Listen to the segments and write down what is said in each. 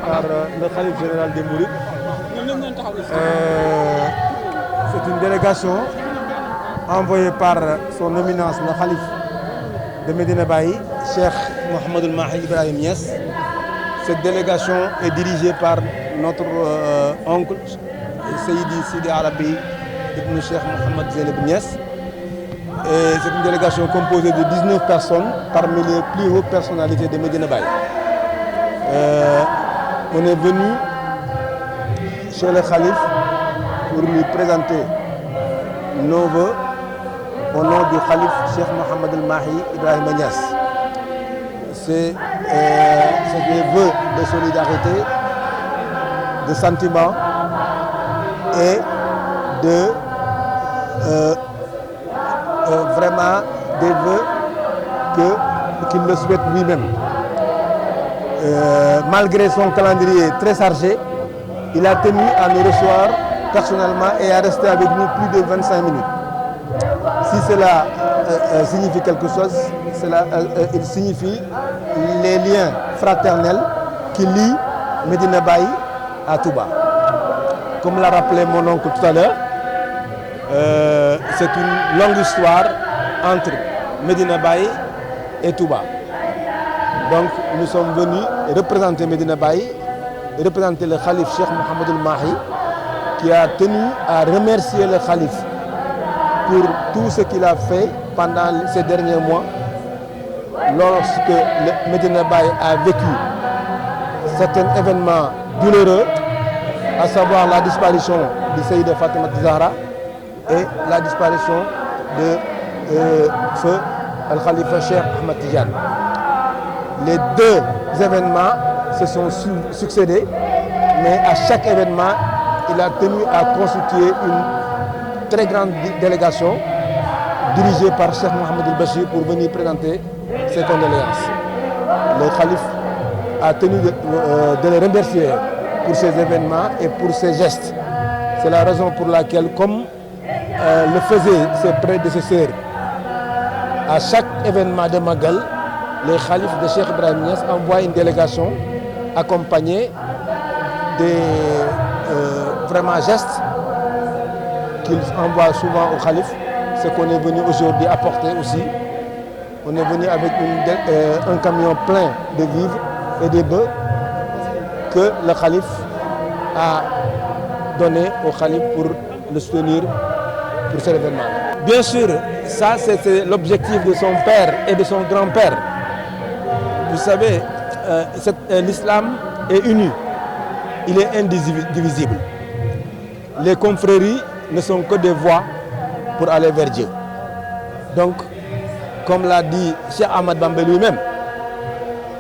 Par le khalife général des Mourides. C'est une délégation envoyée par son éminence, le khalife de Medina Baye, Cheikh Mouhamadul Mahi Ibrahim Niass. Cette délégation est dirigée par notre oncle, Seydi Sidi Arabi ibn Cheikh Mohamed Zeynep Niass. Et c'est une délégation composée de 19 personnes parmi les plus hautes personnalités de Medina Baye. On est venu chez le khalife pour lui présenter nos vœux au nom du khalife Cheikh Mohamed El Mahi Ibrahim Niass. C'est des vœux de solidarité, de sentiment et de vraiment des vœux qu'il le souhaite lui-même. Malgré son calendrier très chargé, il a tenu à nous recevoir personnellement et à rester avec nous plus de 25 minutes. Si cela signifie quelque chose, il signifie les liens fraternels qui lient Medina Baye à Touba. Comme l'a rappelé mon oncle tout à l'heure, c'est une longue histoire entre Medina Baye et Touba. Donc nous sommes venus représenter Medina Baye, représenter le khalife Cheikh Mohamed El Mahi, qui a tenu à remercier le khalife pour tout ce qu'il a fait pendant ces derniers mois, lorsque le Medina Baye a vécu certains événements douloureux, à savoir la disparition de Sayyida Fatima Zahra et la disparition de feu Al-Khalifa Cheikh Ahmed Tidiane. Les deux événements se sont succédés, mais à chaque événement, il a tenu à constituer une très grande délégation dirigée par Cheikh Mohamed El Bachir pour venir présenter ses condoléances. Le khalife a tenu de le remercier pour ces événements et pour ses gestes. C'est la raison pour laquelle, comme le faisaient ses prédécesseurs, à chaque événement de Magal, les khalifes de Cheikh Ibrahim Niass envoient une délégation accompagnée des vraiment gestes qu'ils envoient souvent au khalife. Ce qu'on est venu aujourd'hui apporter aussi. On est venu avec un camion plein de vivres et de bœufs que le khalife a donné au khalife pour le soutenir pour cet événement. Bien sûr, ça c'est l'objectif de son père et de son grand-père. Vous savez, l'islam est uni, il est indivisible. Les confréries ne sont que des voies pour aller vers Dieu. Donc, comme l'a dit Cheikh Ahmad Bamba lui-même,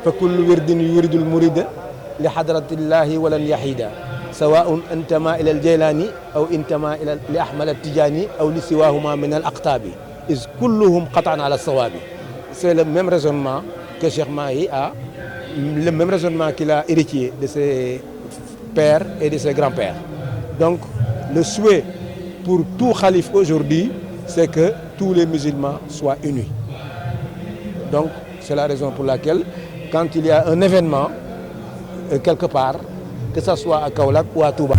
فكل ورد يريد المريد لحضرة الله ولن يحيدا سواء انتمى إلى الجيلاني أو انتمى إلى لأحمد التجاني أو لسواهما من الأقطاب إذ كلهم قطعا على الصواب. C'est le même raisonnement que Cheikh Mahi a, le même raisonnement qu'il a hérité de ses pères et de ses grands-pères. Donc, le souhait pour tout khalife aujourd'hui, c'est que tous les musulmans soient unis. Donc, c'est la raison pour laquelle, quand il y a un événement, quelque part, que ce soit à Kaolack ou à Touba.